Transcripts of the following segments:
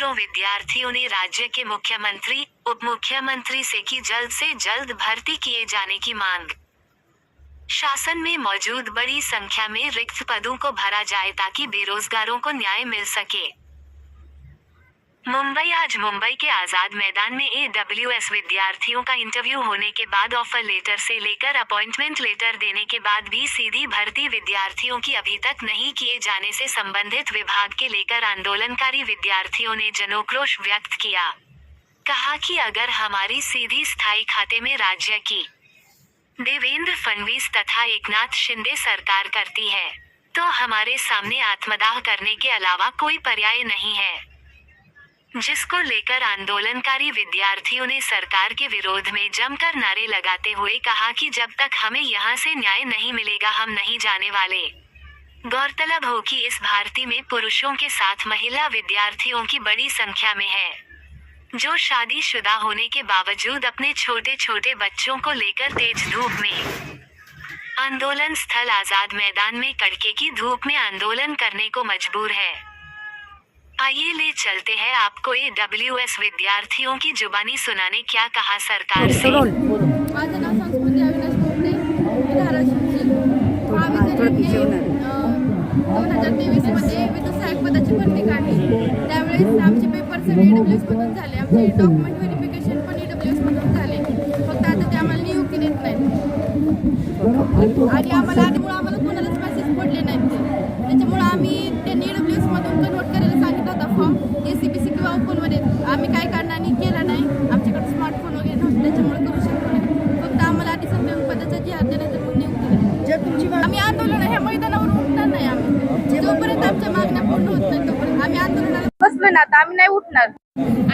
हजारों विद्यार्थियों ने राज्य के मुख्यमंत्री, उप मुख्यमंत्री से की जल्द से जल्द भर्ती किए जाने की मांग। शासन में मौजूद बड़ी संख्या में रिक्त पदों को भरा जाए ताकि बेरोजगारों को न्याय मिल सके। मुंबई। आज मुंबई के आजाद मैदान में AWS विद्यार्थियों का इंटरव्यू होने के बाद ऑफर लेटर से लेकर अपॉइंटमेंट लेटर देने के बाद भी सीधी भर्ती विद्यार्थियों की अभी तक नहीं किए जाने से संबंधित विभाग के लेकर आंदोलनकारी विद्यार्थियों ने जनोक्रोश व्यक्त किया। कहा कि अगर हमारी सीधी स्थायी खाते में राज्य की देवेंद्र फडणवीस तथा एकनाथ शिंदे सरकार करती है, तो हमारे सामने आत्मदाह करने के अलावा कोई पर्याय नहीं है। जिसको लेकर आंदोलनकारी विद्यार्थियों ने सरकार के विरोध में जमकर नारे लगाते हुए कहा कि जब तक हमें यहां से न्याय नहीं मिलेगा हम नहीं जाने वाले। गौरतलब हो कि इस भर्ती में पुरुषों के साथ महिला विद्यार्थियों की बड़ी संख्या में है, जो शादीशुदा होने के बावजूद अपने छोटे छोटे बच्चों को लेकर तेज धूप में आंदोलन स्थल आजाद मैदान में कड़के की धूप में आंदोलन करने को मजबूर है। आइए ले चलते हैं आपको AWS विद्यार्थियों की जुबानी सुनाने क्या कहा सरकार से। माझं नाव संस्कृती अविनाश कोपडे, मी धाराशिवची। 2023 मध्ये विद्युत सहाय्यक पदाची भरती काढली। त्यावेळेस आमचे पेपर सगळे AWS मधून झाले, आमचे डॉक्युमेंट व्हेरिफिकेशन पण AWS मधून झाले। फक्त आता ते आम्हाला नियुक्ती देत नाहीत आणि आम्हाला कोणालाच मेसेज पडले नाहीत त्याच्यामुळे आम्ही त्यांनी AWS मधून कन्वर्ट करायला सांगितलं होता फॉर्म JCBC किंवा ओपनमध्ये। आम्ही काय कारणाने केलं नाही, आमच्याकडे स्मार्टफोन वगैरे नव्हते त्याच्यामुळे करू शकलो नाही। फक्त आम्हाला आधी संचालक पदाचा जी अर्ज नाही तर नियुक्ती दिली। आम्ही आंदोलन ह्या मैदानावर उठणार नाही। आम्ही जोपर्यंत आमच्या मागण्या पूर्ण होत नाही तोपर्यंत आम्ही आंदोलनाला बसलो ना, आता आम्ही नाही उठणार।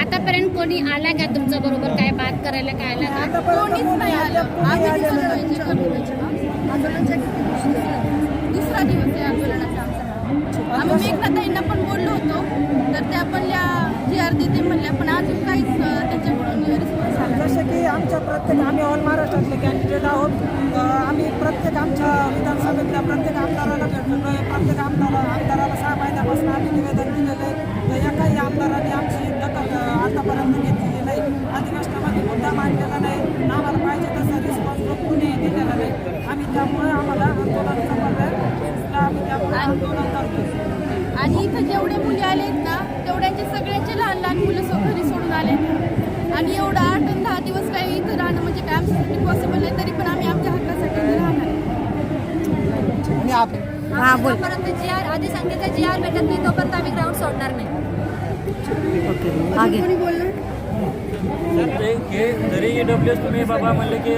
आतापर्यंत कोणी आला का तुमच्या बरोबर काय बात करायला? काय आला का? कोणीच नाही आलं। आम्ही आंदोलनाच्या दुसरा दिवस आहे आंदोलनाचा आमचा। आम्ही मेघनाताईंना पण बोललो होतो तर त्या पण GR देते म्हणल्या, पण अजून काहीच त्यांच्याकडून रिस्पॉन्स आला। जसं की आमच्या प्रत्येक आम्ही ऑल महाराष्ट्रातले कॅन्डिडेट आहोत। आम्ही प्रत्येक आमच्या विधानसभेतल्या प्रत्येक आमदाराला भेटलेलो आहे। प्रत्येक आमदाराला 6 महिन्यापासून आम्ही निवेदन दिलेलं आहे, तर एकाही आमदाराने आमची दखल आतापर्यंत घेतलेली नाही। अधिवेशनामध्ये मुद्दा मांडलेला नाही, आम्हाला पाहिजे तसा रिस्पॉन्स कोणी दिलेला नाही। आम्ही त्यामुळे आम्हाला आंदोलन आंदोलन करतो। आणि इथं जेवढे मुली आलेत ना तेवढ्यांचे सगळ्यांचे लहान लहान मुलं घरी सोडून आले आणि एवढं 8 आणि 10 दिवस काही इथं राहणं म्हणजे काय आमच्यासाठी पॉसिबल नाही, तरी पण आम्ही आमच्या हक्कासाठी राहणार। जोपर्यंत GR आधी सांगितलं GR भेटत नाही तोपर्यंत आम्ही ग्राउंड सोडणार नाही। कोणी बोलणार? हे जरी AWS तुम्ही बाबा म्हणले की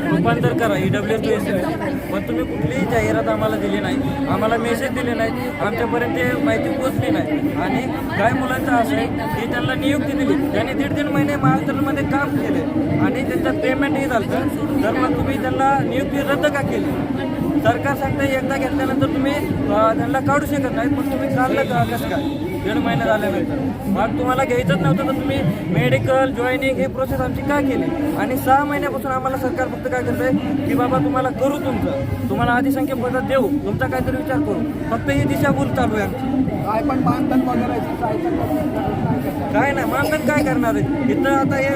रूपांतर करा AWS to SWS, पण तुम्ही कुठलीही जाहिरात आम्हाला दिली नाही, आम्हाला मेसेज दिले नाहीत, आमच्यापर्यंत ते माहिती पोहोचली नाही। आणि काही मुलांचं असं आहे की त्यांना नियुक्ती दिली, त्यांनी 1.5 महिने महावितरणमध्ये काम केले आणि त्यांचं पेमेंटही झालं, तर मग तुम्ही त्यांना नियुक्ती रद्द का केली? सरकार सांगतं एकदा घेतल्यानंतर तुम्ही त्यांना काढू शकत नाही, पण तुम्ही काढलं का कसं काय 1.5 महिना झाल्यानंतर? मग तुम्हाला घ्यायचंच नव्हतं तर तुम्ही मेडिकल जॉईनिंग हे प्रोसेस आमची का केली? आणि 6 महिन्यापासून आम्हाला सरकार फक्त काय करतंय की बाबा तुम्हाला करू, तुम्हाला अधिसंख्य पदात देऊ, तुमचा काहीतरी विचार करू, फक्त ही दिशाभूल चालू आहे आमची। काय पण बांधकाम वगैरे काय नाही मानधन काय करणार आहे इथं? आता हे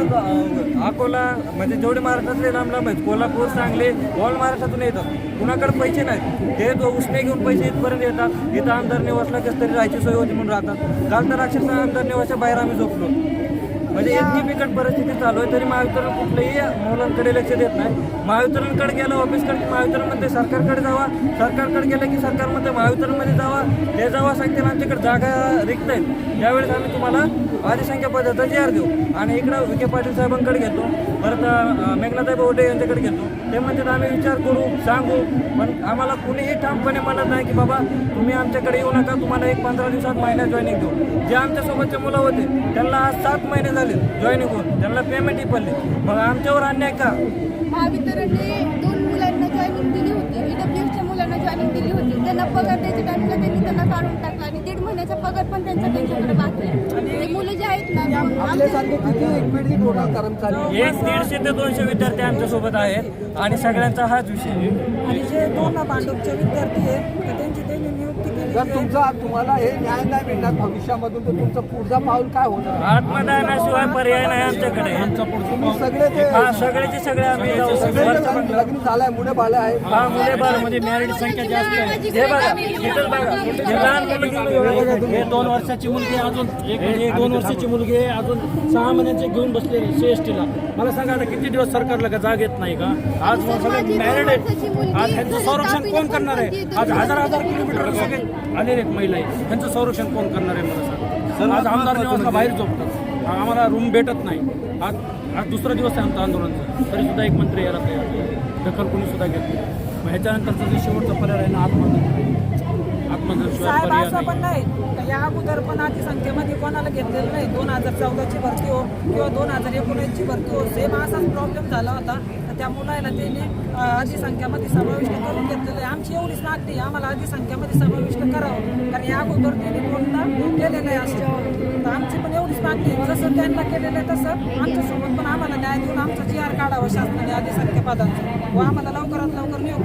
अकोला म्हणजे जेवढे महाराष्ट्रातले लांब लांब आहेत, कोल्हापूर सांगली ऑल महाराष्ट्रातून येतात, कुणाकडे पैसे नाहीत, हे उसने घेऊन पैसे इथपर्यंत येतात। इथं आमदार निवासला कसं तरी राहायची सोय होती म्हणून राहतात। काल तर अक्षरशः आमदार निवासच्या बाहेर आम्ही झोपलो, म्हणजे इतकी बिकट परिस्थिती चालू आहे, तरी महावितरण कुठल्याही मुलांकडे लक्ष देत नाही। महावितरणकडे गेलं ऑफिसकडे, महावितरणमध्ये सरकारकडे जावा, सरकारकडे गेलं की सरकारमध्ये महावितरणमध्ये जावा, ते जावा सांगते आमच्याकडे जागा रिक्त आहेत, यावेळेस आम्ही तुम्हाला अधिसंख्या पदाचा GR देऊ। आणि इकडं विखे पाटील साहेबांकडे घेतो, परत मेघनाताई बोर्डे यांच्याकडे घेतो, ते म्हणतात आम्ही विचार करू सांगू, पण आम्हाला कुणीही ठामपणे म्हणत नाही की बाबा तुम्ही आमच्याकडे येऊ नका, तुम्हाला एक 15 दिवसात महिन्यात जॉईनिंग देऊ। जे आमच्यासोबतचे मुलं होते त्यांना आज 7 महिने झाले जॉईनिंग होऊन, त्यांना पेमेंटही पडले, मग आमच्यावर अन्याय का? महावितरणने 2 मुलांना जॉईनिंग दिली होती, AWSच्या मुलांना जॉईनिंग दिली होती, त्यांना पगार द्यायच्या टाइमला त्यांनी त्यांना काढून टाकला आणि 1.5 महिन्याचा पगार पण त्यांच्याकडे बाकी आहे। आणि मुलं जे आहेत ना आपल्यासारखे किती एकमेडी टोटल कर्मचारी 150 ते 200 विद्यार्थी आमच्यासोबत आहेत आणि सगळ्यांचा हाच विषय आहे. आणि जे दोन भांडूपचे विद्यार्थी आहेत तर त्यांनी नियुक्ती केली जर तुम्हाला हे न्याय नाही मिळणार भविष्यामधून तर तुमचं पुढचा पाऊल काय होणार? आत्मदानाशिवाय पर्याय नाही आमच्याकडे. तुम्ही सगळे ते हा सगळेचे सगळे आम्ही जाऊ. सगळे लग्न झालंय मुले बाळे आहेत. हा मुले बाळामध्ये मॅरिड संख्या जास्त आहे. हे बघा इथं बघा हे लहान मुलगी हे 2 वर्षाची मुलगी अजून म्हणजे 2 वर्षाची मुलगी आहे, अजून 6 महिन्यांचे घेऊन बसले CSTला. मला सांगा आता किती दिवस सरकारला का जाग येत नाही का? आज सगळे मॅरिड आहेत. आज ह्यांचं संरक्षण कोण करणार आहे? आज हजार किलोमीटर सगळे आलेले आहेत महिला आहेत. ह्यांचं संरक्षण कोण करणार आहे मला सांगा. आज आमदार निवासला बाहेर झोपतात, आम्हाला रूम भेटत नाही. आज दुसरा दिवस आहे आमचं आंदोलनाचा, तरी सुद्धा एक मंत्री यायला तयार नाही. दखल कोणी सुद्धा घेत नाही. मग ह्याच्यानंतरचा जे शेवटचा पर्याय आहे ना आत्महत्येशिवाय साहेब पर्याय असं नाही. पण नाही का या अगोदर पण संख्येमध्ये कोणाला घेतलेलं नाही. 2014ची भरती हो किंवा 2019ची भरती हो, सेम असाच प्रॉब्लेम झाला होता. तर त्या मुलाला त्यांनी अधिसंख्यामध्ये समाविष्ट करून घेतलेलं आहे. आमची एवढीच मागणी आहे, आम्हाला अधिसंख्यामध्ये समाविष्ट करावं, कारण या अगोदर त्यांनी कोणता केलेलं आहे असं. तर आमची पण एवढीच मागणी आहे, जसं त्यांना केलेलं आहे तसं आमच्यासोबत पण आम्हाला न्याय देऊन आमचा GR काढावा शासनाने अधिसंख्या पदांचा व आम्हाला लवकरात लवकर नियुक्ती